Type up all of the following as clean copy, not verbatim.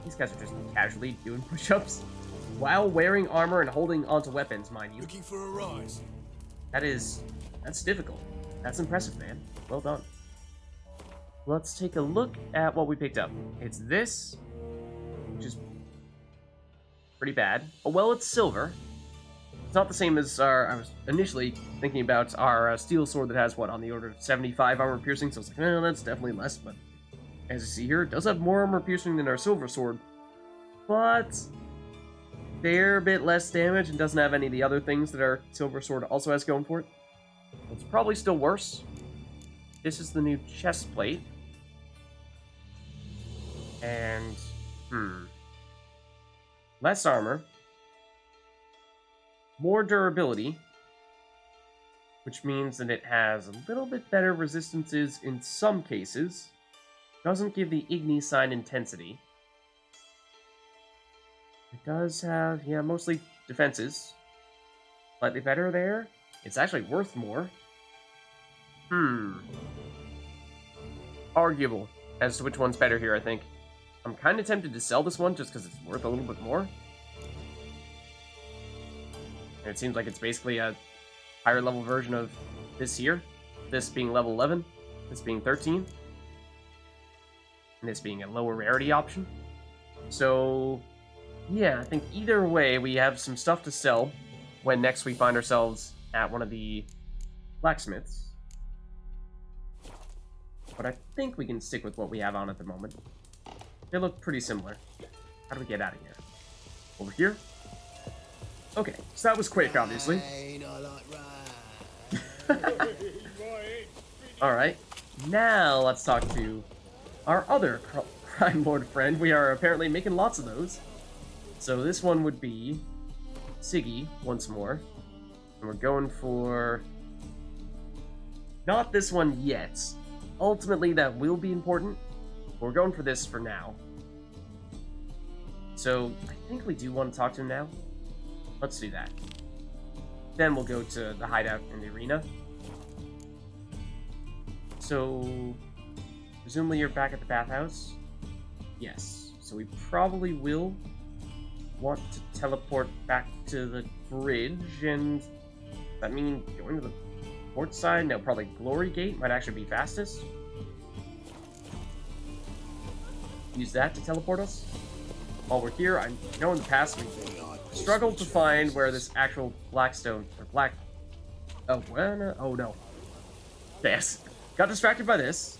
These guys are just casually doing push-ups while wearing armor and holding onto weapons, mind you. Looking for a rise. That's difficult. That's impressive, man. Well done. Let's take a look at what we picked up. It's this, which is pretty bad. Oh, well, it's silver. It's not the same as I was initially thinking about our steel sword that has, what, on the order of 75 armor piercing, so it's like, no, that's definitely less, but as you see here, it does have more armor piercing than our silver sword, but fair bit less damage and doesn't have any of the other things that our silver sword also has going for it. It's probably still worse. This is the new chest plate. And, less armor. More durability. Which means that it has a little bit better resistances in some cases. Doesn't give the Igni sign intensity. It does have, yeah, mostly defenses. Slightly better there. It's actually worth more. Arguable as to which one's better here, I think. I'm kind of tempted to sell this one just because it's worth a little bit more. And it seems like it's basically a higher level version of this here. This being level 11, this being 13. And this being a lower rarity option. So, yeah, I think either way we have some stuff to sell when next we find ourselves at one of the blacksmiths. But I think we can stick with what we have on at the moment. They look pretty similar. How do we get out of here? Over here? Okay, so that was quick, obviously. Alright, now let's talk to our other crime lord friend. We are apparently making lots of those. So this one would be Siggy, once more. And we're going for... not this one yet. Ultimately, that will be important. We're going for this for now. So, I think we do want to talk to him now. Let's do that. Then we'll go to the hideout in the arena. So, presumably you're back at the bathhouse? Yes. So we probably will want to teleport back to the bridge, and that means going to the port side? No, probably Glory Gate might actually be fastest. Use that to teleport us. While we're here, I know in the past we struggled to find where this actual Blackstone, or Black... oh, well, no. Oh, no. Yes. Got distracted by this.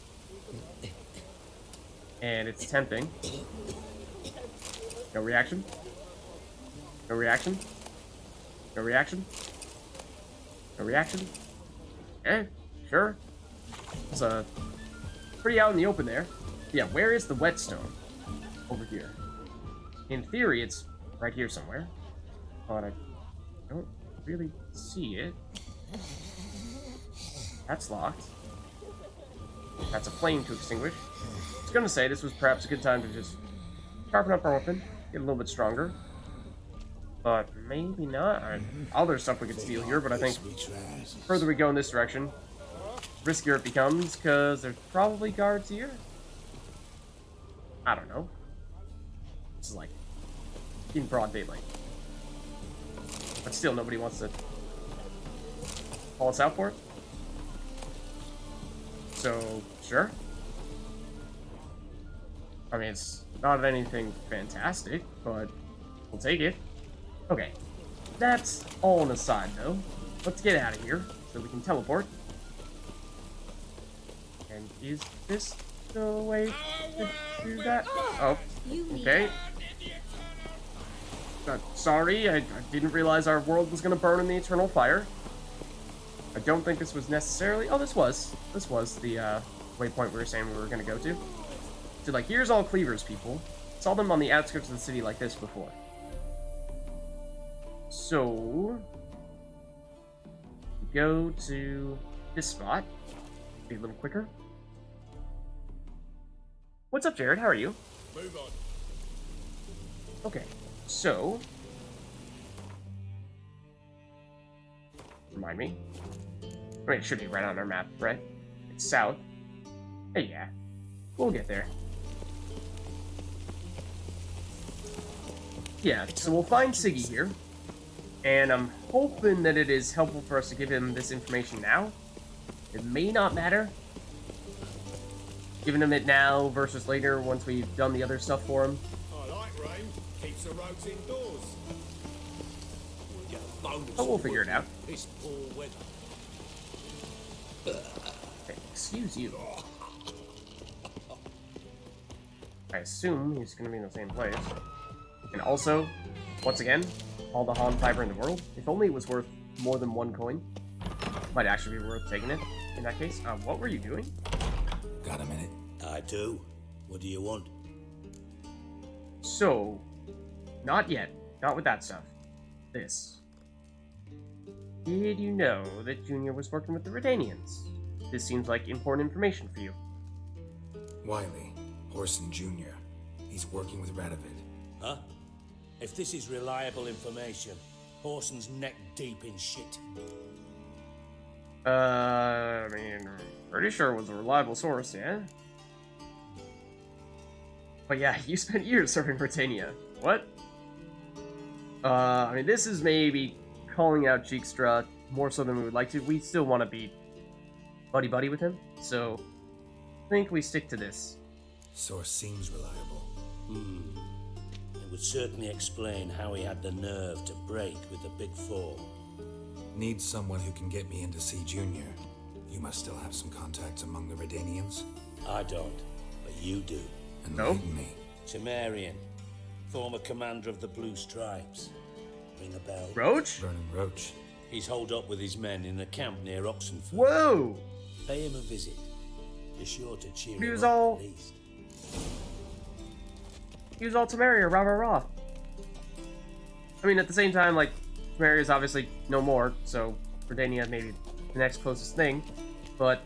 And it's tempting. No reaction. No reaction. No reaction. No reaction. Eh, sure. It's pretty out in the open there. Yeah, where is the whetstone? Over here. In theory, it's right here somewhere. But I don't really see it. That's locked. That's a flame to extinguish. I was gonna say this was perhaps a good time to just sharpen up our weapon, get a little bit stronger. But maybe not. Other stuff we could steal here, but I think the further we go in this direction, riskier it becomes, because there's probably guards here. I don't know. This is like in broad daylight. But still, nobody wants to call us out for it. So, sure. I mean, it's not anything fantastic, but we'll take it. Okay, that's all an aside, though. Let's get out of here so we can teleport. And is this the way to do that? Oh, okay. Sorry, I didn't realize our world was going to burn in the eternal fire. I don't think this was necessarily... oh, this was the waypoint we were saying we were going to go to. So, like, here's all cleavers, people. Saw them on the outskirts of the city like this before. So, go to this spot. Be a little quicker. What's up, Jared? How are you? Move on. Okay, so... remind me. I mean, it should be right on our map, right? It's south. Hey, yeah. We'll get there. Yeah, so we'll find Siggy here. And I'm hoping that it is helpful for us to give him this information now. It may not matter. Giving him it now versus later once we've done the other stuff for him. I like rain. Keeps the roads indoors. But we'll figure it out. This poor weather. Okay, excuse you. I assume he's going to be in the same place. And also, once again, all the Han fiber in the world. If only it was worth more than 1 coin. Might actually be worth taking it in that case. What were you doing? Got a minute? I do. What do you want? So, not yet. Not with that stuff. This. Did you know that Junior was working with the Redanians? This seems like important information for you. Wiley, Horson Jr. He's working with Radovid. Huh? If this is reliable information, Horson's neck deep in shit. I mean, pretty sure it was a reliable source, yeah? But yeah, you spent years serving Britannia. What? I mean, this is maybe calling out Cheekstra more so than we would like to. We still want to be buddy-buddy with him, so I think we stick to this. Source seems reliable. It would certainly explain how he had the nerve to break with the Big Four. Need someone who can get me in to see Junior. You must still have some contacts among the Redanians. I don't, but you do. Enlighten me. Temerian, former commander of the Blue Stripes. Ring a bell? Roche? Vernon Roche. He's holed up with his men in a camp near Oxenford. Whoa! Pay him a visit. Be sure to cheer He him was up all- at least. He was all Temeria, rah rah rah. I mean, at the same time, like, Temeria is obviously no more, so Redania may be the next closest thing, but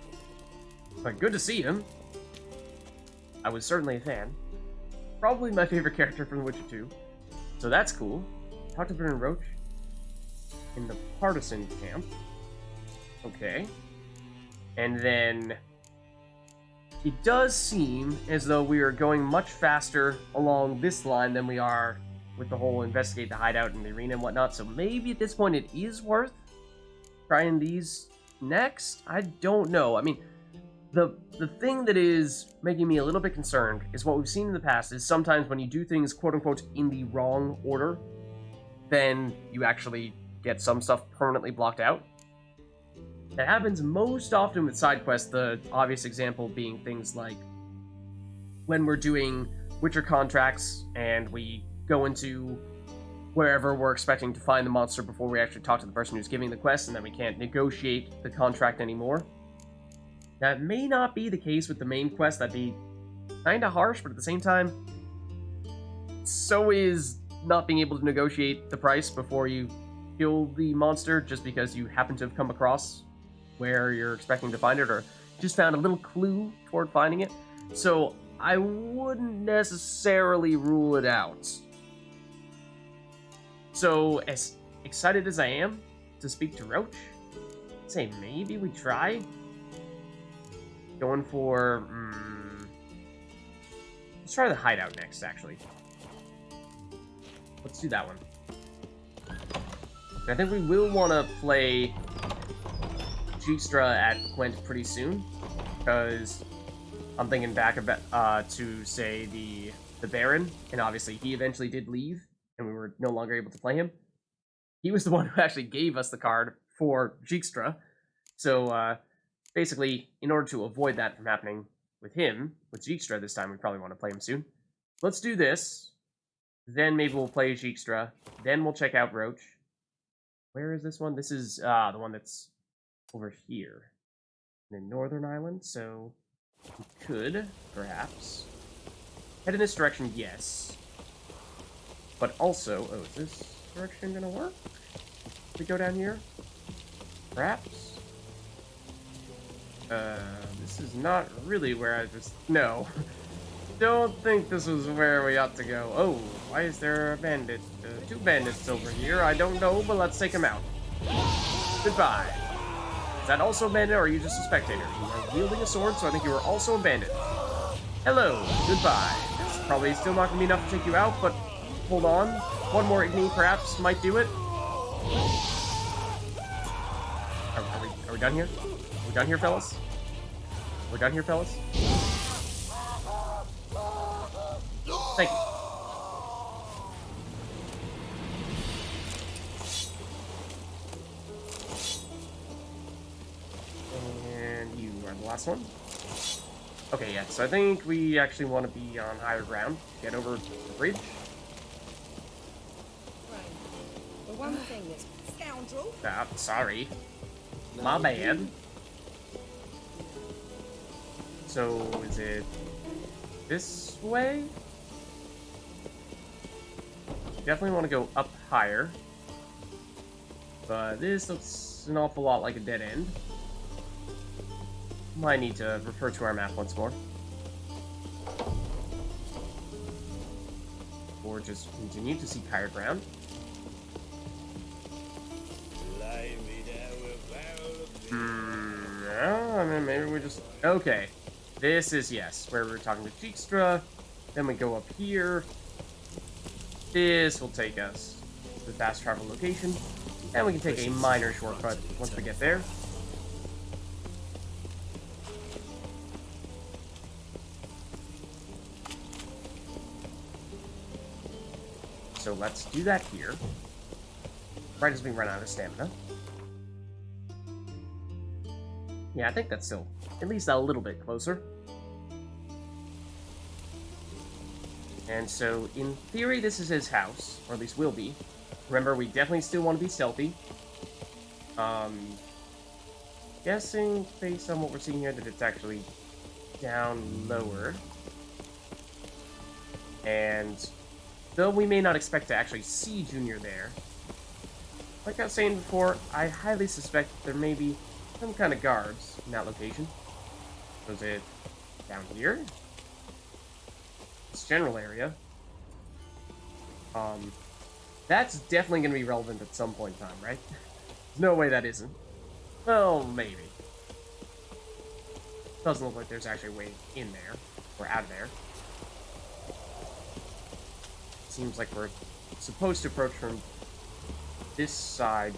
good to see him. I was certainly a fan. Probably my favorite character from The Witcher 2, so that's cool. Talk to Vernon Roche in the Partisan camp. Okay. And then it does seem as though we are going much faster along this line than we are with the whole investigate the hideout and the arena and whatnot, so maybe at this point it is worth trying these next? I don't know. I mean, the thing that is making me a little bit concerned is what we've seen in the past is sometimes when you do things quote-unquote in the wrong order, then you actually get some stuff permanently blocked out. That happens most often with side quests, the obvious example being things like when we're doing Witcher contracts and we go into wherever we're expecting to find the monster before we actually talk to the person who's giving the quest, and then we can't negotiate the contract anymore. That may not be the case with the main quest. That'd be kinda harsh, but at the same time, so is not being able to negotiate the price before you kill the monster just because you happen to have come across where you're expecting to find it, or just found a little clue toward finding it. So I wouldn't necessarily rule it out. So as excited as I am to speak to Roche, I'd say maybe we try going for let's try the hideout next, actually. Let's do that one. And I think we will want to play Cheekstra at Gwent pretty soon, because I'm thinking back about to say the Baron, and obviously he eventually did leave, and we were no longer able to play him. He was the one who actually gave us the card for Cheekstra, so basically, in order to avoid that from happening with him, with Cheekstra this time, we probably want to play him soon. Let's do this, then maybe we'll play Cheekstra, then we'll check out Roche. Where is this one? This is the one that's over here in Northern Ireland, so we could, perhaps, head in this direction, yes. But also, oh, is this direction gonna work? If we go down here? Perhaps? This is not really where I just... No. Don't think this was where we ought to go. Oh, why is there a bandit? 2 bandits over here. I don't know, but let's take them out. Goodbye. Is that also a bandit, or are you just a spectator? You are wielding a sword, so I think you are also a bandit. Hello. Goodbye. It's probably still not going to be enough to take you out, but hold on. One more Igni, perhaps, might do it. Are we done here? Are we done here, fellas? We're done here, fellas? Thank you. And you are the last one. Okay, yeah, so I think we actually want to be on higher ground. Get over the bridge. Right. The one thing is scoundrel. Ah, sorry. My bad. So, is it this way? Definitely want to go up higher. But this looks an awful lot like a dead end. Might need to refer to our map once more. Or just continue to seek higher ground. I mean, maybe we just... Okay. This is, yes, where we were talking to Cheekstra. Then we go up here. This will take us to the fast travel location. And we can take a minor shortcut once we get there. So let's do that here. Right as we run out of stamina. Yeah, I think that's still at least a little bit closer. And so, in theory, this is his house, or at least will be. Remember, we definitely still want to be stealthy. Guessing, based on what we're seeing here, that it's actually down lower. And though we may not expect to actually see Junior there, like I was saying before, I highly suspect there may be some kind of guards in that location. Was it down here? This general area. That's definitely going to be relevant at some point in time, right? There's no way that isn't. Well, maybe. Doesn't look like there's actually a way in there, or out of there. Seems like we're supposed to approach from this side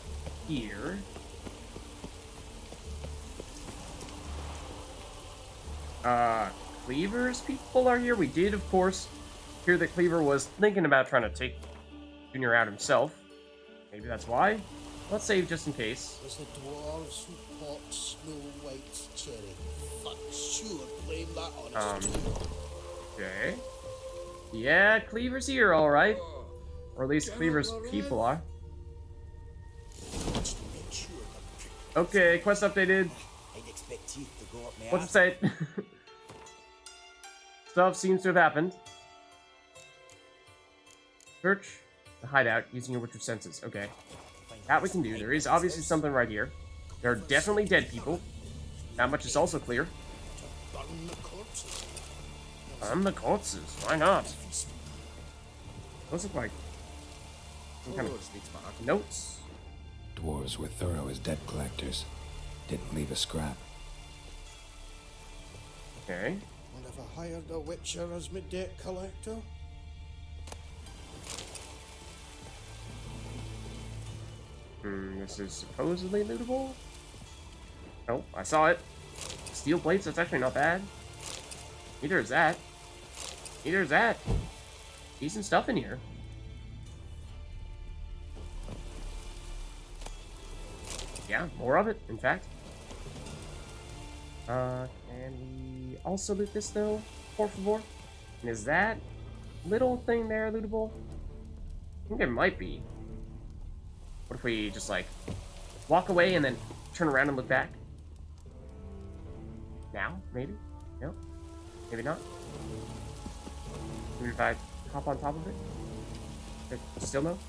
here. Cleaver's people are here. We did, of course, hear that Cleaver was thinking about trying to take Junior out himself. Maybe that's why. Let's save just in case. Was the dwarves who bought Snow White's cherry. Fuck, sure, blame that on us. Okay. Yeah, Cleaver's here, alright. Or at least Cleaver's people are. Okay, quest updated. I'd expect Teeth to go up my What's it say? Stuff seems to have happened. Search the hideout using your witcher senses. Okay. That we can do. There is obviously something right here. There are definitely dead people. That much is also clear. Burn the corpses. Why not? Those look like some kind of notes. Dwarves were thorough as debt collectors. Didn't leave a scrap. Okay. And if I hired a witcher as my debt collector? This is supposedly lootable. Oh, I saw it. Steel plates, that's actually not bad. Neither is that. Neither is that. Decent stuff in here. Yeah, more of it, in fact. Can we also loot this, though? Por favor? And is that little thing there lootable? I think it might be. What if we just, like, walk away and then turn around and look back? Now? Maybe? No? Maybe not? Even if I hop on top of it? Still no?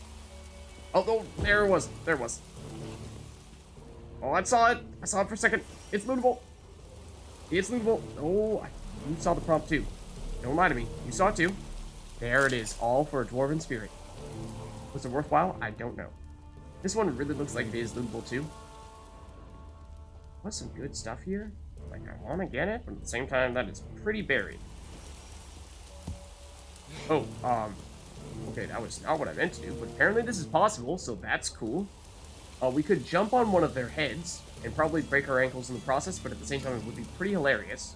Oh, no! There it was! There it was. Oh, I saw it! I saw it for a second! It's lootable! It's lootable! Oh, you saw the prompt too. Don't lie to me. You saw it too. There it is. All for a dwarven spirit. Was it worthwhile? I don't know. This one really looks like it is lootable too. What's some good stuff here? Like, I want to get it, but at the same time, that is pretty buried. Oh, okay. Okay, that was not what I meant to do, but apparently this is possible, so that's cool. We could jump on one of their heads and probably break our ankles in the process, but at the same time it would be pretty hilarious.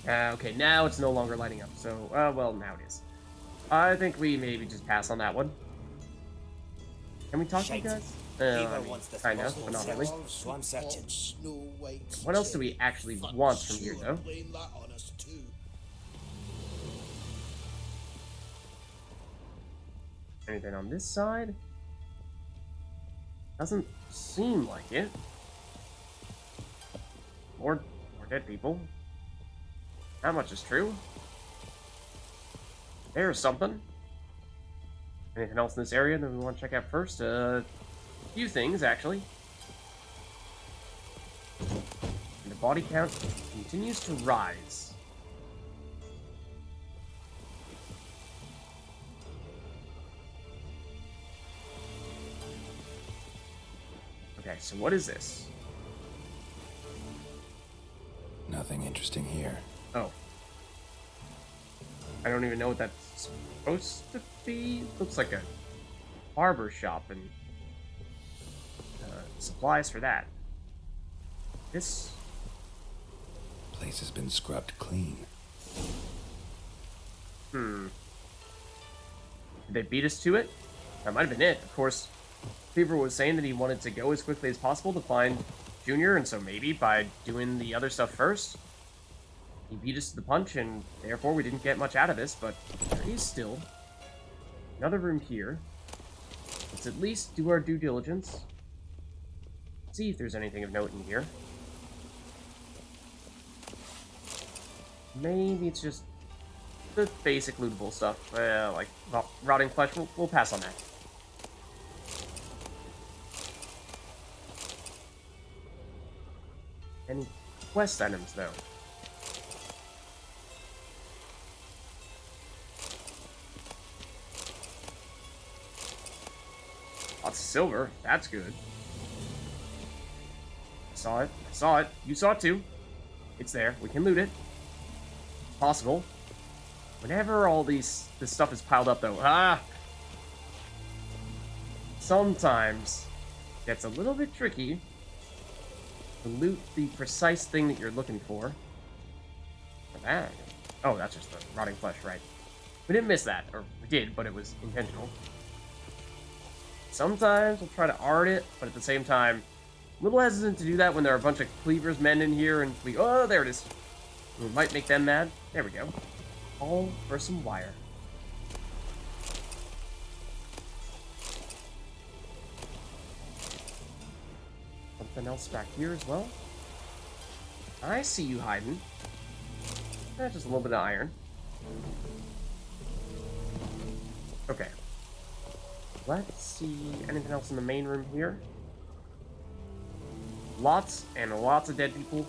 Okay, now it's no longer lighting up, so, well, now it is. I think we maybe just pass on that one. Can we talk to you guys? I mean, kind of, but not really. So I'm searching. Snow White's What else do we cherry. actually Fuck want from here, sure though? blame that on us too. Anything on this side? Doesn't seem like it. More dead people. That much is true. There's something. Anything else in this area that we want to check out first? A few things, actually. And the body count continues to rise. Okay, so what is this? Nothing interesting here. Oh. I don't even know what that's supposed to be. Looks like a barber shop and supplies for that. This... Place has been scrubbed clean. Did they beat us to it? That might have been it. Of course, Cleaver was saying that he wanted to go as quickly as possible to find Junior, and so maybe by doing the other stuff first, he beat us to the punch, and therefore we didn't get much out of this, but there is still another room here. Let's at least do our due diligence. See if there's anything of note in here. Maybe it's just the basic lootable stuff. Like rotting flesh. We'll pass on that. Any quest items, though? Lots of silver. That's good. I saw it. I saw it. You saw it too. It's there. We can loot it. It's possible. Whenever all this stuff is piled up, though, sometimes it gets a little bit tricky to loot the precise thing that you're looking for. Oh, that's just the rotting flesh, right? We didn't miss that, or we did, but it was intentional. Sometimes we'll try to art it, but at the same time, a little hesitant to do that when there are a bunch of Cleaver's men in here, and oh, there it is. We might make them mad. There we go. All for some wire. Something else back here as well. I see you hiding. Just a little bit of iron. Okay. Let's see anything else in the main room here. Lots and lots of dead people.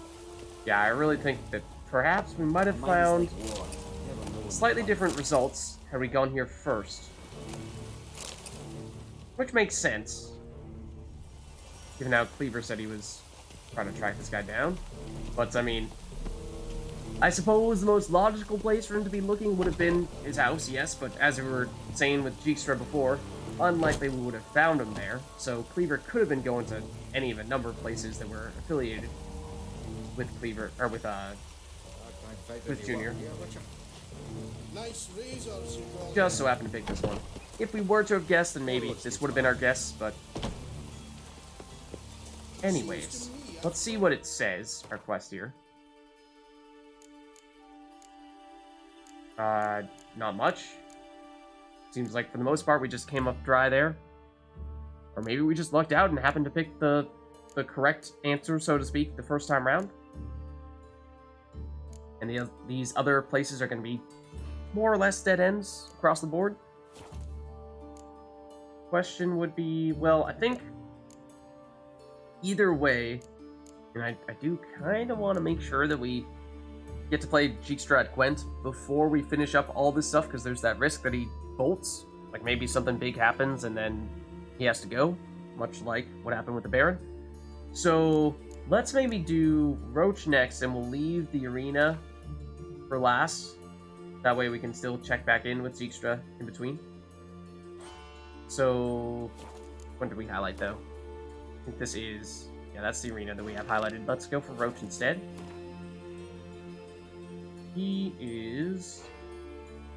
Yeah, I really think that perhaps we might have found slightly different results had we gone here first. Which makes sense. Given how Cleaver said he was trying to track this guy down. But, I mean, I suppose the most logical place for him to be looking would have been his house, yes, but as we were saying with Jeekstra before, unlikely we would have found him there, so Cleaver could have been going to any of a number of places that were affiliated with Cleaver, or with Junior. Nice razors you got. Just so happened to pick this one. If we were to have guessed, then maybe this would have been our guess, but... Anyways, let's see what it says, our quest here. Not much. Seems like for the most part we just came up dry there. Or maybe we just lucked out and happened to pick the correct answer, so to speak, the first time round. And these other places are going to be more or less dead ends across the board. Question would be, well, I think either way, and I do kind of want to make sure that we get to play Jeekstra at Gwent before we finish up all this stuff, because there's that risk that he bolts. Like maybe something big happens and then he has to go, much like what happened with the Baron. So let's maybe do Roche next, and we'll leave the arena for last. That way we can still check back in with Zijkstra in between. So, when did we highlight, though? I think this is... Yeah, that's the arena that we have highlighted. Let's go for Roche instead. He is...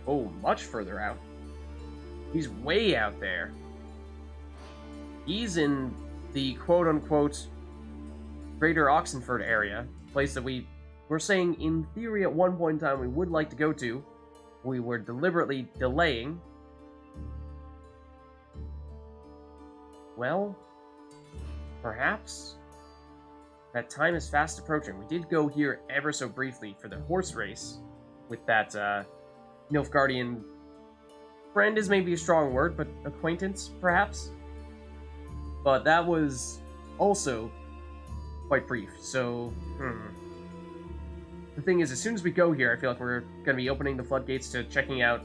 Oh, much further out. He's way out there. He's in the quote-unquote Greater Oxenford area, place that we were saying in theory at one point in time we would like to go to. We were deliberately delaying. Well, perhaps that time is fast approaching. We did go here ever so briefly for the horse race with that Nilfgaardian friend is maybe a strong word, but acquaintance, perhaps? But that was also quite brief, so... The thing is, as soon as we go here, I feel like we're going to be opening the floodgates to checking out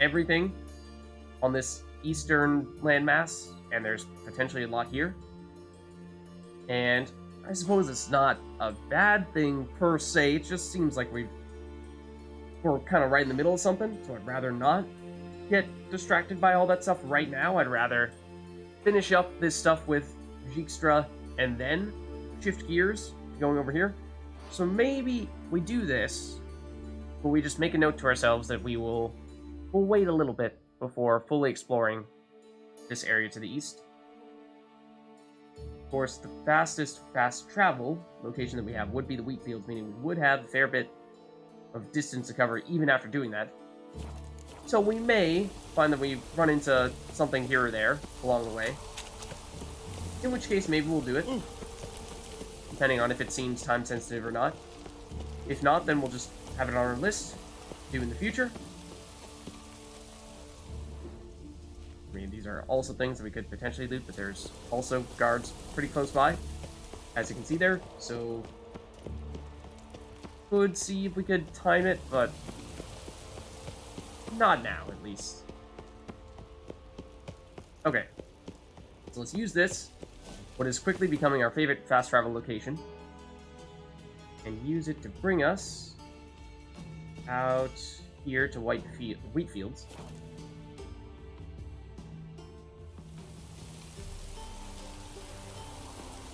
everything on this eastern landmass, and there's potentially a lot here. And I suppose it's not a bad thing per se, it just seems like we're kind of right in the middle of something, so I'd rather not get distracted by all that stuff right now. I'd rather finish up this stuff with Zijkstra and then shift gears going over here. So maybe we do this, but we just make a note to ourselves that we'll wait a little bit before fully exploring this area to the east. Of course, the fastest fast travel location that we have would be the wheat fields, meaning we would have a fair bit of distance to cover even after doing that. So we may find that we run into something here or there along the way. In which case, maybe we'll do it. Depending on if it seems time sensitive or not. If not, then we'll just have it on our list to do in the future. I mean, these are also things that we could potentially loot, but there's also guards pretty close by, as you can see there, so could see if we could time it, but not now, at least. Okay, so let's use this, what is quickly becoming our favorite fast travel location, and use it to bring us out here to wheat fields.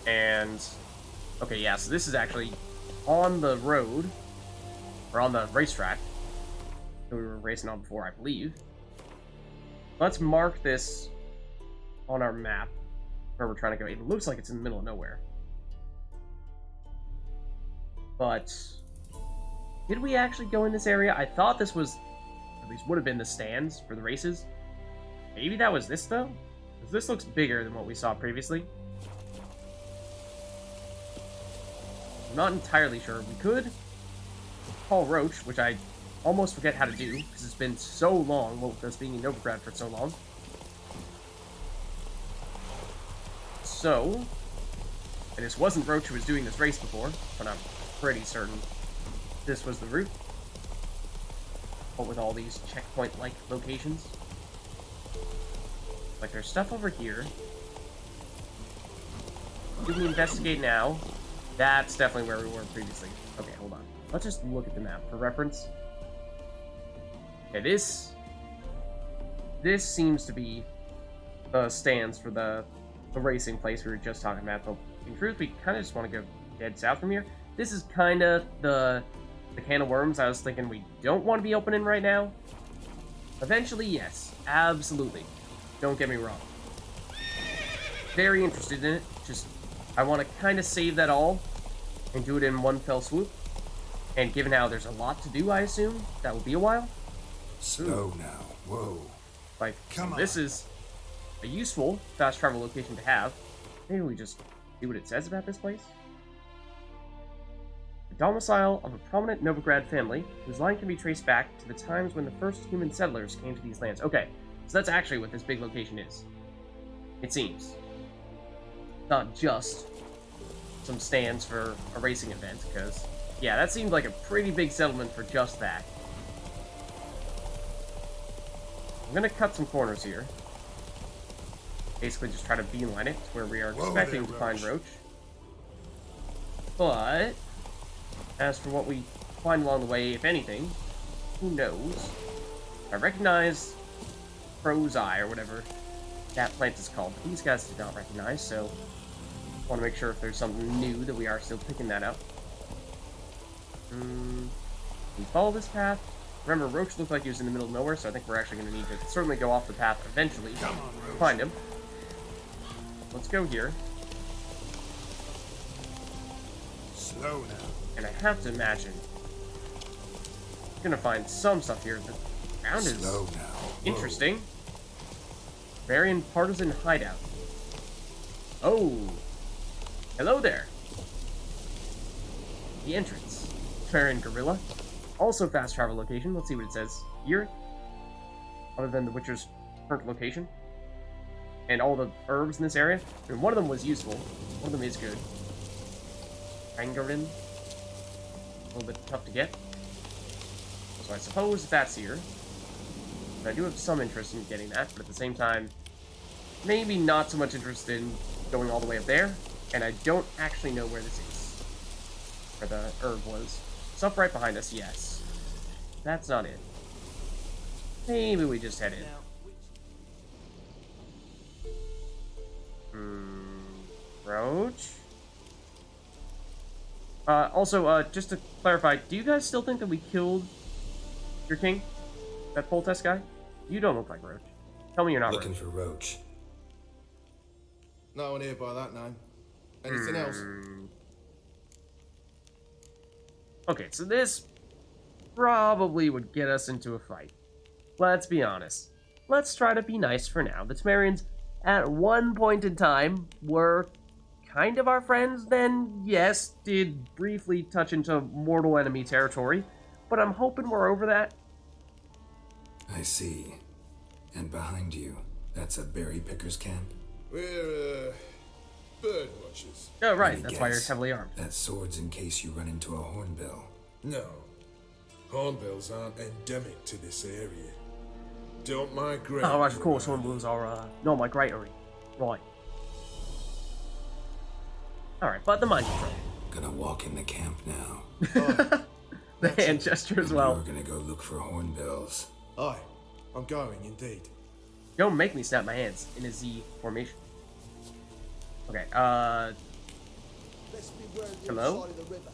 And, okay, yeah, so this is actually on the road, or on the racetrack that we were racing on before, I believe. Let's mark this on our map where we're trying to go. It looks like it's in the middle of nowhere. But did we actually go in this area? I thought this was, at least would have been the stands for the races. Maybe that was this, though? Because this looks bigger than what we saw previously. I'm not entirely sure. We could call Roche, which I almost forget how to do, because it's been so long, well, with us being in Novigrad for so long. So, and this wasn't Roche who was doing this race before, but I'm pretty certain this was the route. But with all these checkpoint-like locations. Like, there's stuff over here. Do we investigate now? That's definitely where we were previously. Okay, hold on. Let's just look at the map for reference. Okay, this seems to be the stands for the racing place we were just talking about. But in truth, we kind of just want to go dead south from here. This is kind of the can of worms I was thinking we don't want to be opening right now. Eventually, yes. Absolutely. Don't get me wrong. Very interested in it. Just, I want to kind of save that all and do it in one fell swoop. And given how there's a lot to do, I assume, that will be a while. Slow now. Whoa. Like, Come on. This is a useful fast travel location to have. Maybe we just see what it says about this place. The domicile of a prominent Novigrad family, whose line can be traced back to the times when the first human settlers came to these lands. Okay, so that's actually what this big location is. It seems. Not just some stands for a racing event, because, yeah, that seemed like a pretty big settlement for just that. I'm gonna cut some corners here. Basically just try to beeline it to where we are expecting to find Roche. But, as for what we find along the way, if anything. Who knows? I recognize Crow's Eye, or whatever that plant is called, but these guys did not recognize, so I want to make sure if there's something new that we are still picking that up. We follow this path. Remember, Roche looked like he was in the middle of nowhere, so I think we're actually going to need to certainly go off the path eventually to find him. Let's go here. Slow now. And I have to imagine I'm going to find some stuff here. The ground is Slow now. interesting. Temerian Partisan Hideout. Oh! Hello there! The entrance. Temerian Gorilla. Also fast travel location. Let's see what it says here. Other than the Witcher's current location. And all the herbs in this area. I mean, one of them was useful. One of them is good. Angerin. A little bit tough to get. So I suppose that's here. But I do have some interest in getting that, but at the same time, maybe not so much interested in going all the way up there. And I don't actually know where this is. Where the herb was. Stuff right behind us, yes. That's not it. Maybe we just head in. Roach? Also, just to clarify, do you guys still think that we killed your king? That poll-test guy? You don't look like Roach. Tell me you're not Looking Roach. for Roche. No one here by that name. Anything else? Okay, so this probably would get us into a fight. Let's be honest. Let's try to be nice for now. The Temerians, at one point in time, were kind of our friends, then, yes, did briefly touch into mortal enemy territory, but I'm hoping we're over that. I see. And behind you, that's a berry picker's camp? We're, bird watchers. Oh, Let right, me that's why you're guess. heavily armed. That's swords in case you run into a hornbill. No. Hornbills aren't endemic to this area. Don't migrate. Oh, right, of course, hornbills are, not migratory. Right. Alright, but the mind control. Gonna walk in the camp now. The hand gesture as well. We're gonna go look for hornbills. Aye, I'm going indeed. Don't make me snap my hands in a Z formation. Okay, Let's be wary of the Hello? other side of the river.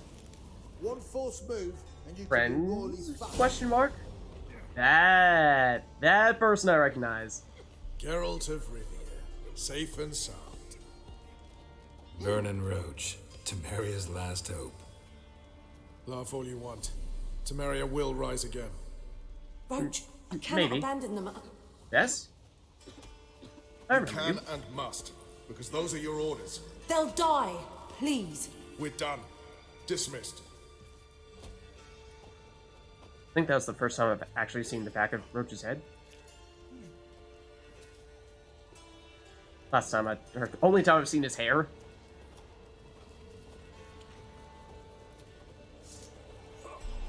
One false move and you could be royally friends? fucked. Question mark? That person I recognize. Geralt of Rivia, safe and sound. Vernon Roche, Temeria's last hope. Laugh all you want. Temeria will rise again. Roach, I cannot Maybe. abandon them. Yes? I You remember can you. and must, because those are your orders. They'll die. Please. We're done. Dismissed. I think that was the first time I've actually seen the back of Roach's head. Last time only time I've seen his hair.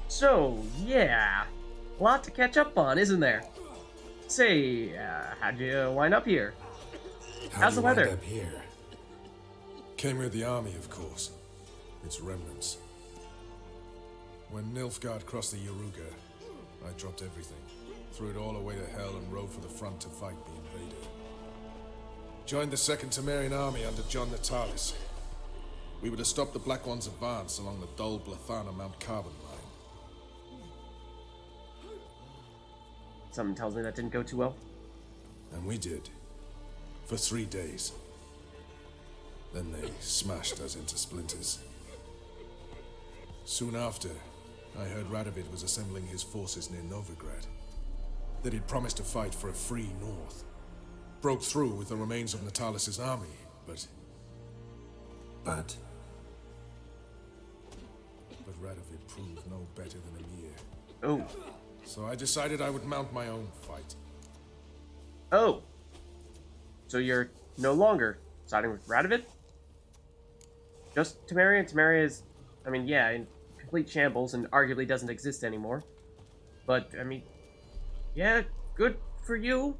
So, yeah. A lot to catch up on, isn't there? Say, how'd you wind up here? How's the you wind weather? up here? Came with the army, of course. Its remnants. When Nilfgaard crossed the Yaruga, I dropped everything. Threw it all away to hell and rode for the front to fight the invader. Joined the Second Temerian army under John Natalis. We were to stop the Black One's advance along the Dol Blathana Mount Carbon line. Something tells me that didn't go too well. And we did. For 3 days. Then they smashed us into splinters. Soon after, I heard Radovid was assembling his forces near Novigrad. That he'd promised to fight for a free North. Broke through with the remains of Natalis' army, but But Radovid proved no better than Emir. Oh. So I decided I would mount my own fight. Oh. So you're no longer siding with Radovid? Just Temeria? Temeria is, I mean, yeah, in complete shambles and arguably doesn't exist anymore. But, I mean, yeah, good for you.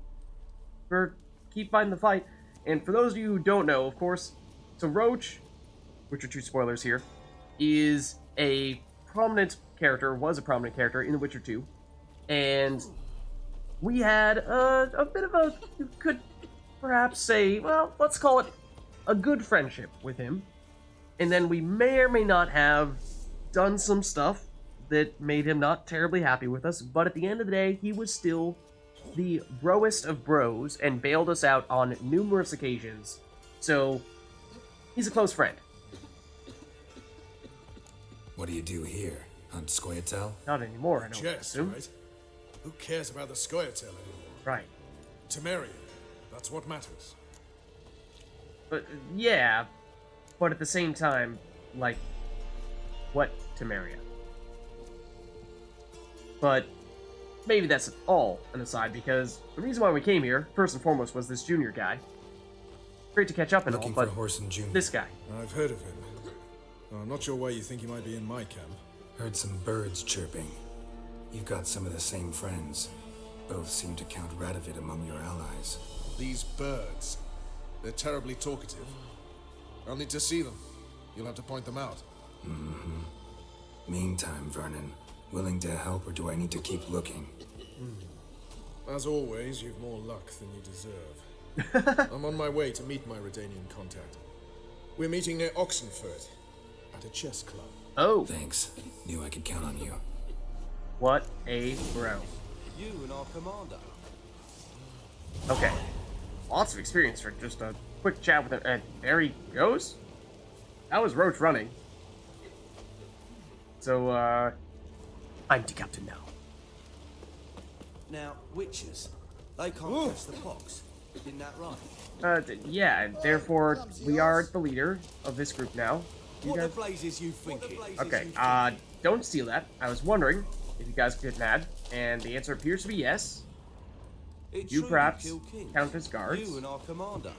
For keep fighting the fight. And for those of you who don't know, of course, so Roche, which are 2 spoilers here, is a prominent character was a prominent character in The Witcher 2, and we had a bit of a, you could perhaps say, well, let's call it a good friendship with him. And then we may or may not have done some stuff that made him not terribly happy with us, but at the end of the day, he was still the broest of bros and bailed us out on numerous occasions. So, he's a close friend. What do you do here? Hunt Scoia'tael? Not anymore, I don't Chess, assume. right? Who cares about the Scoia'tael anymore? Right. Temerian. That's what matters. But, yeah, but at the same time, like, what Temeria? But maybe that's all an aside, because the reason why we came here, first and foremost, was this junior guy. Great to catch up and all, Looking but for Horson Jr. this guy. I've heard of him. I'm not sure why you think he might be in my camp. Heard some birds chirping. You've got some of the same friends. Both seem to count Radovid among your allies. These birds. They're terribly talkative. I'll need to see them. You'll have to point them out. Meantime, Vernon, willing to help or do I need to keep looking? As always, you've more luck than you deserve. I'm on my way to meet my Redanian contact. We're meeting near Oxenford, at a chess club. Oh, Thanks. Knew I could count on you. what a bro. You and our commander. Okay. Lots of experience for just a quick chat with him. And there he goes. That was Roche running. So, I'm the captain now. Now, witches, they can't catch the pox. Isn't that right? Yeah, and therefore, we are the leader of this group now. You What guys... the blazes you thinking? Okay, don't steal that. I was wondering if you guys could get mad, and the answer appears to be yes. It's You true perhaps kill kings. count as guards. You and our commander.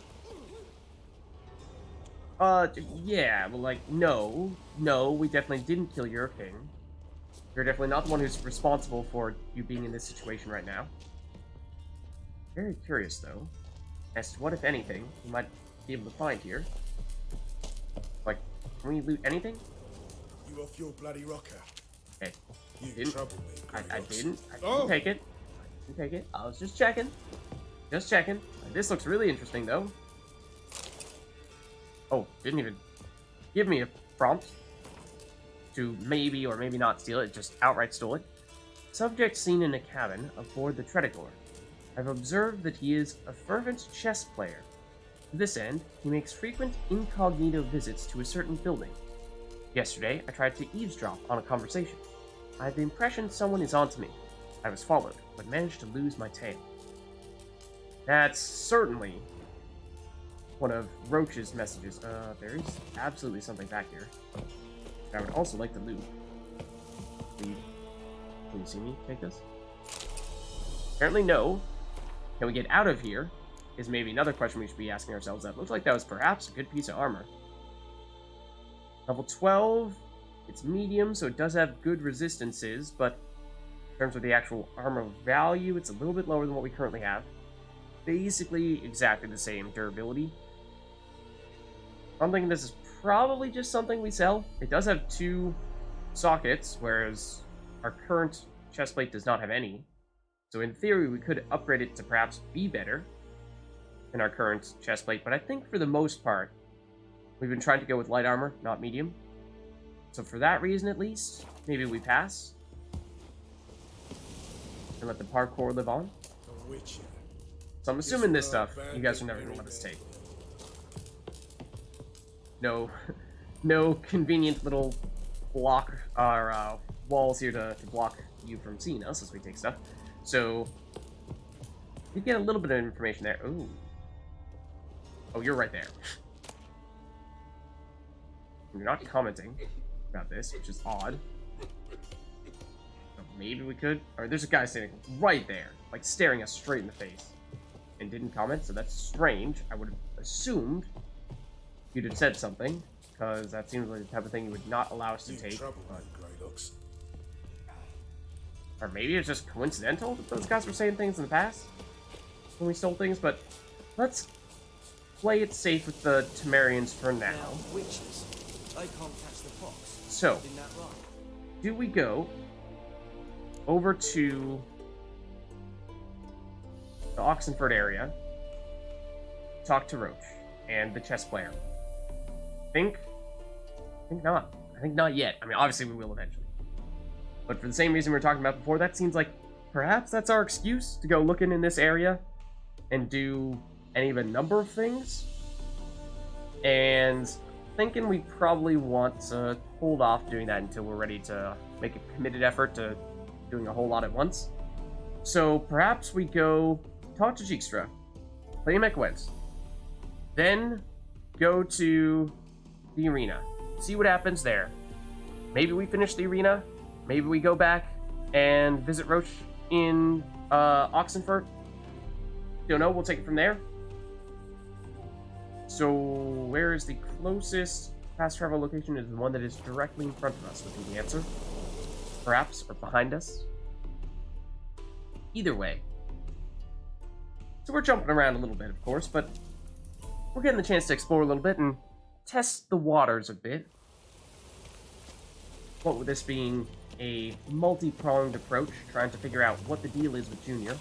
Yeah, well, like, no, we definitely didn't kill your king. You're definitely not the one who's responsible for you being in this situation right now. Very curious, though, as to what, if anything, we might be able to find here. Like, can we loot anything? You off your bloody rocker? Okay, You Didn't- trouble me. I Greydox. didn't Oh. take it. I didn't take it. I was just checking. Just checking. This looks really interesting, though. Oh, didn't even give me a prompt to maybe or maybe not steal it, just outright stole it. Subject seen in a cabin aboard the Tredagor. I've observed that he is a fervent chess player. To this end, he makes frequent incognito visits to a certain building. Yesterday, I tried to eavesdrop on a conversation. I had the impression someone is onto me. I was followed, but managed to lose my tail. That's certainly one of Roche's messages. There is absolutely something back here. I would also like to loot. Can you see me take this? Apparently no. Can we get out of here? Is maybe another question we should be asking ourselves. That looks like that was perhaps a good piece of armor. Level 12. It's medium, so it does have good resistances, but in terms of the actual armor value, it's a little bit lower than what we currently have. Basically exactly the same durability. I'm thinking this is probably just something we sell. It does have 2 sockets, whereas our current chestplate does not have any. So in theory, we could upgrade it to perhaps be better than our current chestplate, but I think for the most part, we've been trying to go with light armor, not medium. So for that reason, at least, maybe we pass. And let the parkour live on. A witcher. So I'm assuming this stuff, you guys are never going to let us take. No convenient little block or walls here to block you from seeing us as we take stuff. So you get a little bit of information there. Ooh. Oh, you're right there. You're not commenting about this, which is odd. So maybe we could. Or there's a guy standing right there, like staring us straight in the face, and didn't comment. So that's strange. I would have assumed you'd have said something, because that seems like the type of thing you would not allow us to You take. trouble But, me, Greydox. or maybe it's just coincidental that those guys were saying things in the past when we stole things. But let's play it safe with the Temerians for now. Now, witches, they can't catch the pox. So, Isn't that right? do we go over to the Oxenford area, talk to Roche and the chess player? I think not. I think not yet. I mean, obviously we will eventually. But for the same reason we were talking about before, that seems like perhaps that's our excuse to go looking in this area and do any of a number of things. And thinking we probably want to hold off doing that until we're ready to make a committed effort to doing a whole lot at once. So perhaps we go talk to Jigstra, play Mechweds, then go to the arena, see what happens there. Maybe we finish the arena, maybe we go back and visit Roche in Oxenford. Don't know, we'll take it from there. So where is the closest fast travel location? Is the one that is directly in front of us, would be the answer. Perhaps, or behind us. Either way. So we're jumping around a little bit, of course, but we're getting the chance to explore a little bit and test the waters a bit. What with this being a multi-pronged approach, trying to figure out what the deal is with Junior.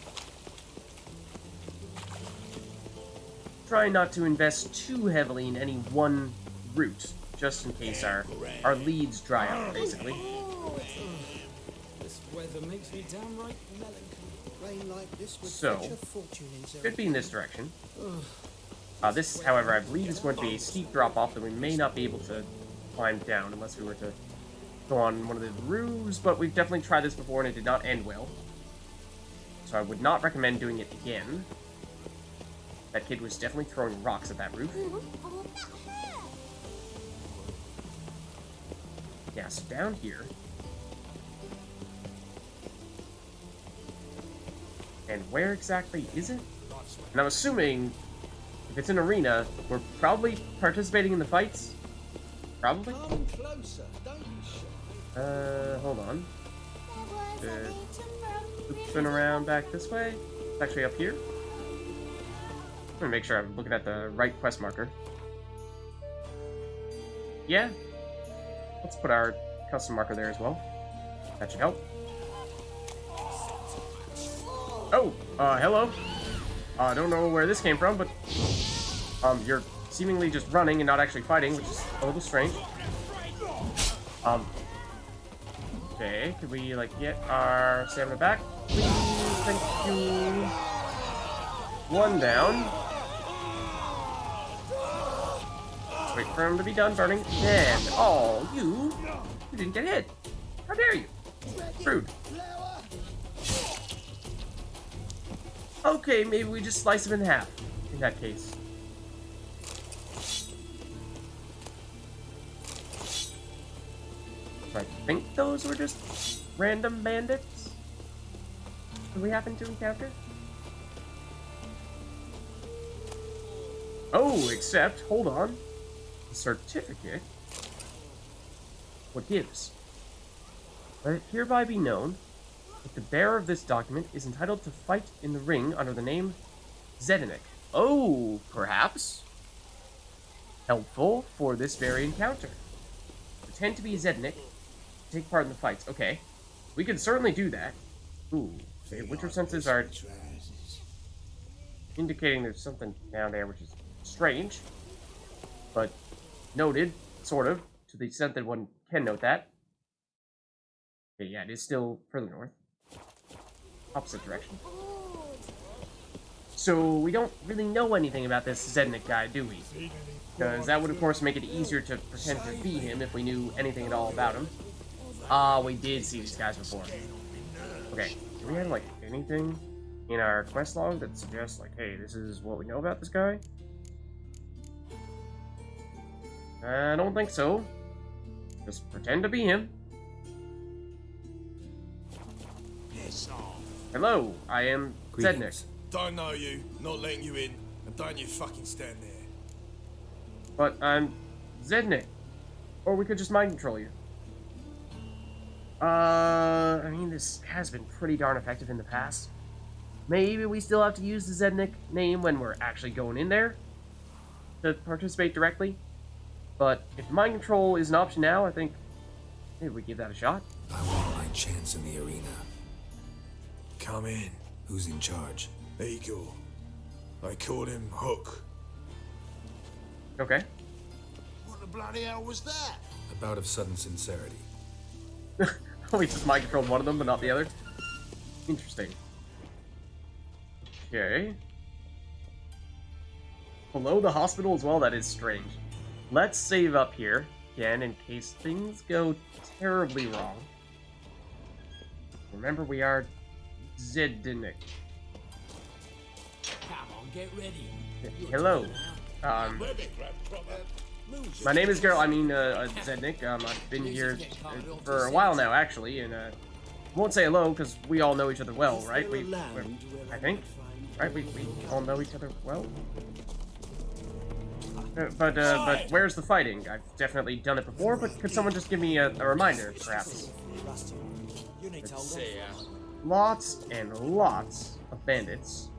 Try not to invest too heavily in any one route, just in case our leads dry up, basically. This weather makes me downright melancholy. Rain like this would So, fetch a fortune in could be in this direction. This, however, I believe is going to be a steep drop-off that we may not be able to climb down unless we were to go on one of the roofs, but we've definitely tried this before and it did not end well. So I would not recommend doing it again. That kid was definitely throwing rocks at that roof. Yeah, so down here. And where exactly is it? And I'm assuming if it's an arena, we're probably participating in the fights. Probably? Come closer, don't you, shy? Hold on. Looping around back this way. It's actually up here. I'm gonna make sure I'm looking at the right quest marker. Yeah. Let's put our custom marker there as well. That should help. Oh, hello. I don't know where this came from, but you're seemingly just running and not actually fighting, which is a little strange. Okay, could we, like, get our stamina back? Please, thank you. One down. Let's wait for him to be done burning. Then, oh, you didn't get hit. How dare you? Rude. Okay, maybe we just slice him in half, in that case. I think those were just random bandits that we happened to encounter. Oh, except, hold on. The certificate. What gives? Let it hereby be known that the bearer of this document is entitled to fight in the ring under the name Zednik. Oh, perhaps helpful for this very encounter. Pretend to be Zednik, take part in the fights. Okay, we can certainly do that. Ooh, okay, winter senses are indicating there's something down there, which is strange, but noted, sort of, to the extent that one can note that. Okay, yeah, it is still further north. Opposite direction. So, we don't really know anything about this Zednik guy, do we? Because that would, of course, make it easier to pretend to be him if we knew anything at all about him. Ah, we did see these guys before. Okay, do we have, like, anything in our quest log that suggests, like, hey, this is what we know about this guy? I don't think so. Just pretend to be him. Hello, I am Zednik. Don't know you, not letting you in, and don't you fucking stand there. But I'm Zednik. Or we could just mind control you. I mean, this has been pretty darn effective in the past. Maybe we still have to use the Zednik name when we're actually going in there to participate directly. But if mind control is an option now, I think maybe we give that a shot. chance in the arena. Come in. Who's in charge? Eagle. They called him Hook. Okay. What the bloody hell was that? A bout of sudden sincerity. Oh, we just mind controlled one of them, but not the other. Interesting. Okay. Below the hospital as well? That is strange. Let's save up here, again, in case things go terribly wrong. Remember, we are Zednik. Come on, get ready. Hello. My name is Geralt. I mean, Zednik. I've been here for a while now, actually, and won't say hello because we all know each other well, right? I think, right? We all know each other well. But where's the fighting? I've definitely done it before, but could someone just give me a reminder, perhaps? Lots and lots of bandits.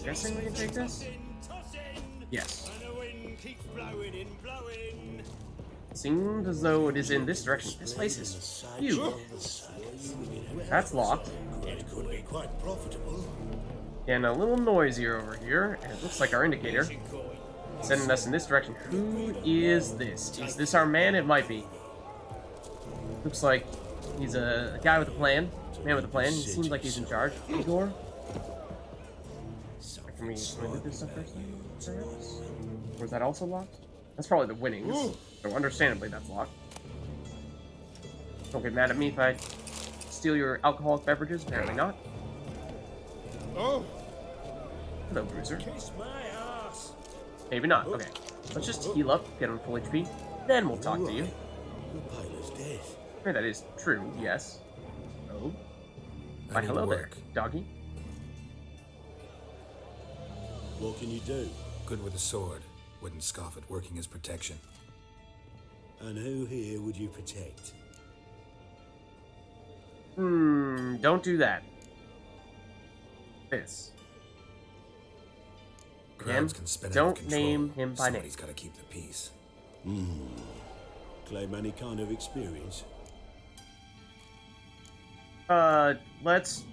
Guessing we can take this? Yes. Seems as though it is in this direction. This place is huge. That's locked. It could be quite profitable. And a little noisier over here, and it looks like our indicator. Sending us in this direction. Who is this? Is this our man? It might be. Looks like he's a guy with a plan. Man with a plan. He seems like he's in charge. Igor? Can we do this stuff first? Perhaps? Or is that also locked? That's probably the winnings. So understandably that's locked. Don't get mad at me if I steal your alcoholic beverages. Apparently not. Oh. Hello, Bruiser. Kiss my ass. Maybe not. Okay. Let's just heal up, get on full HP. Then we'll talk to you. The pilot's death. Okay, that is true, yes. Oh. Why, hello there, doggy. What can you do? Good with a sword. Wouldn't scoff at working as protection. And who here would you protect? Don't do that. This. Crowds can spin out of Don't control. name him by name. Somebody's got to keep the peace. Claim any kind of experience? Let's...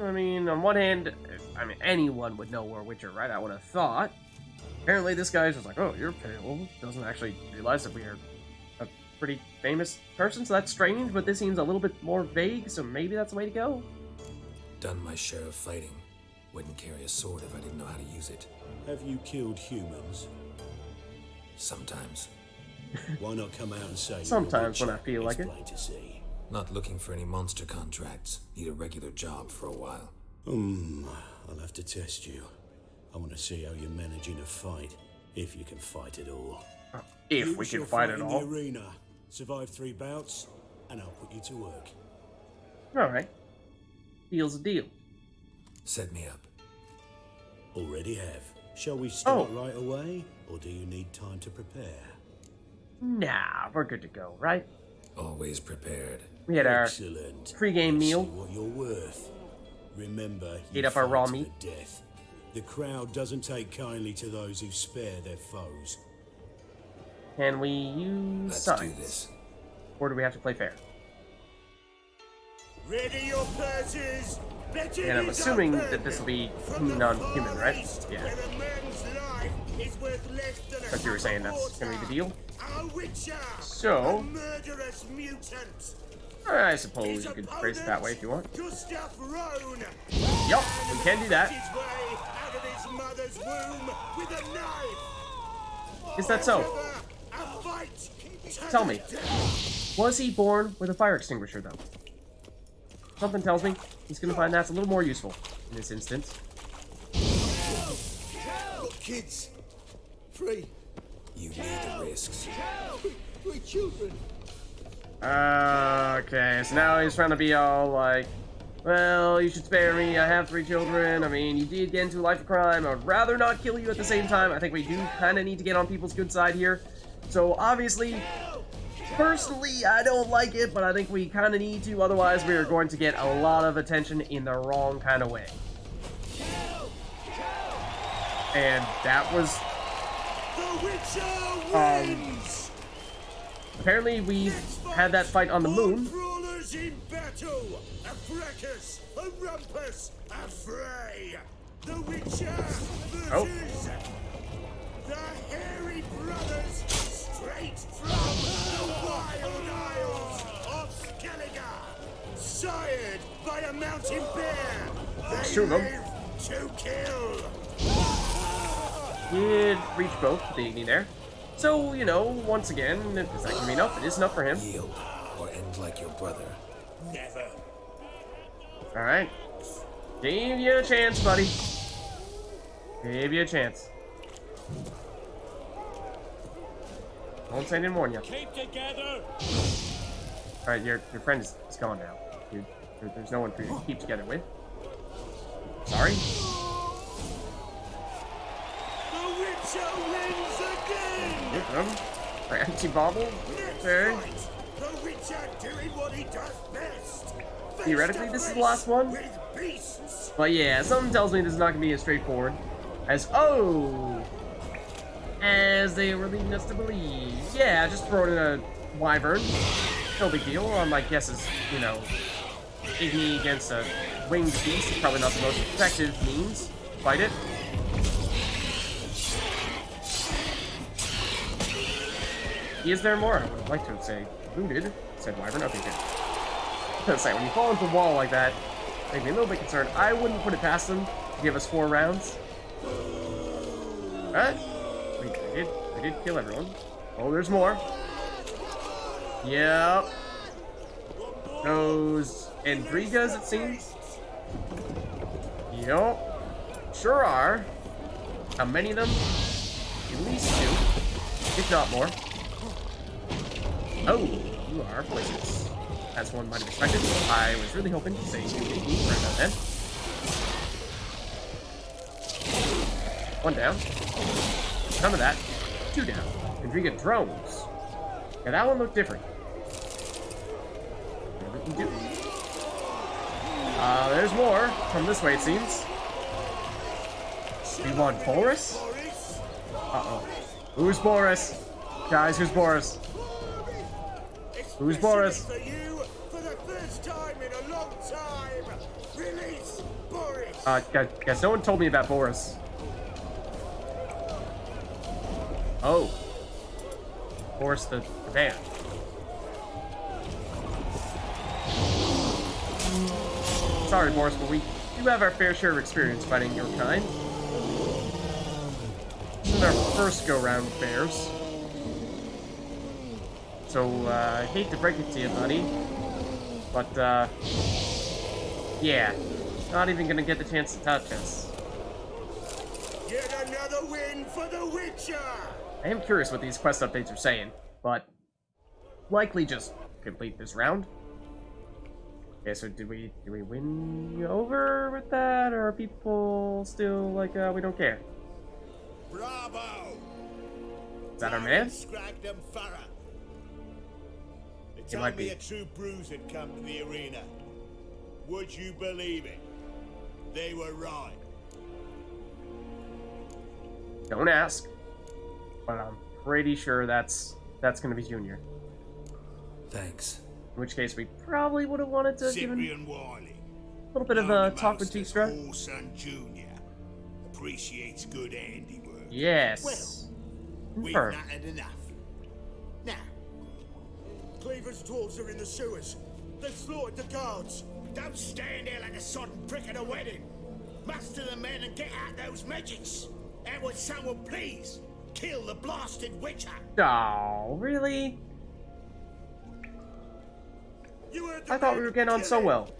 I mean, on one hand, I mean, anyone would know we're a Witcher, right? I would have thought. Apparently this guy's just like, oh, you're pale. Doesn't actually realize that we are a pretty famous person, so that's strange, but this seems a little bit more vague, so maybe that's the way to go. Done my share of fighting. Wouldn't carry a sword if I didn't know how to use it. Have you killed humans? Sometimes. Why not come out and say Sometimes you're a when I feel like it. Plain to see. Not looking for any monster contracts. Need a regular job for a while. I'll have to test you. I want to see how you're managing a fight, if you can fight at all. If we can fight at all. In the arena. Survive 3 bouts, and I'll put you to work. Alright. Deal's a deal. Set me up. Already have. Shall we start right away, or do you need time to prepare? Nah, we're good to go, right? Always prepared. We had our Excellent. pre-game meal. See what you're worth. Remember, Ate you up our fight raw to meat. the death. The crowd doesn't take kindly to those who spare their foes. Can we use Let's signs? do this. Or do we have to play fair? Ready your purses. And I'm assuming that this will be non-human, right? Yeah. But you were saying that's gonna be the deal? So, I suppose you could phrase it that way if you want. Yup, we can do that. Is that so? Tell me, was he born with a fire extinguisher, though? Something tells me he's gonna find that's a little more useful in this instance. Got kids. 3. You need the risks. 3 children. Okay, so now he's trying to be all like, well, you should spare me, I have 3 children, I mean, you did get into a life of crime, I would rather not kill you at the same time. I think we do kind of need to get on people's good side here. So, obviously, personally, I don't like it, but I think we kind of need to, otherwise we are going to get a lot of attention in the wrong kind of way. And that was... apparently we had that fight on the moon. Brawlers in battle, a fracas, a rumpus, a fray. The Witcher versus the Hairy Brothers, straight from the Wild Isles of Skellige, sired by a mountain bear. They Shoot 'em. live to kill. Did reach both with the Igni there. So, you know, once again, is that gonna be enough? It is enough for him. Yield, or end like your brother. Never. Alright. Gave you a chance, buddy. Gave you a chance. Won't say I didn't warn you. Keep together. Alright, your friend is gone now. Dude, there's no one for you to keep together with. Sorry. The Witcher wins again. Alright, anti-bobble. Okay. The Witcher doing what he does best. Theoretically, this is the last one. With beasts. But yeah, something tells me this is not gonna be as straightforward as as they were leading us to believe. Yeah, just throw it in a wyvern. No big deal. My guess is, you know, Igni against a winged beast is probably not the most effective means to fight it. Is there more? I would like to say booted, said wyvern. Okay, good. I was gonna say, when you fall into a wall like that, make me a little bit concerned. I wouldn't put it past them to give us 4 rounds. Alright. Wait, I did kill everyone. Oh, there's more. Yep. Those Endregas, it seems. Yep. Sure are. How many of them? At least 2. If not more. Oh, you are poisonous. As one might have expected. I was really hoping to say 2 AD right about then. 1 down. None of that. 2 down. Endrega drones. Yeah, that one looked different. There's more from this way, it seems. We want Boris? Uh-oh. Who's Boris? Guys, who's Boris? Who's Boris? For you, for the first time in a long time. Release Boris. Guys, no one told me about Boris. Oh. Boris the band. Sorry, Boris, but we do have our fair share of experience fighting your kind. This is our first go-round with bears. So, I hate to break it to you, buddy. But, yeah. Not even gonna get the chance to touch us. Yet another win for the Witcher. I am curious what these quest updates are saying, but likely just complete this round. Okay, so did we win you over with that, or are people still like we don't care? Bravo! Is that our man? It might be. a true bruise had come to the arena. Would you believe it? They were right. Don't ask, but I'm pretty sure that's gonna be Junior. Thanks. In which case, we probably would have wanted to give him Cyprian Wiley. a little bit of a talk with Dijkstra. Son Junior appreciates good handiwork. Yes. We've Confirmed. not had enough. Now, Cleaver's tools are in the sewers. They've slaughtered the guards. Don't stand there like a sodden prick at a wedding. Muster the men and get out those magics. And would someone please kill the blasted Witcher? Oh, really? You heard the I thought we man. were getting on Kill so him. well.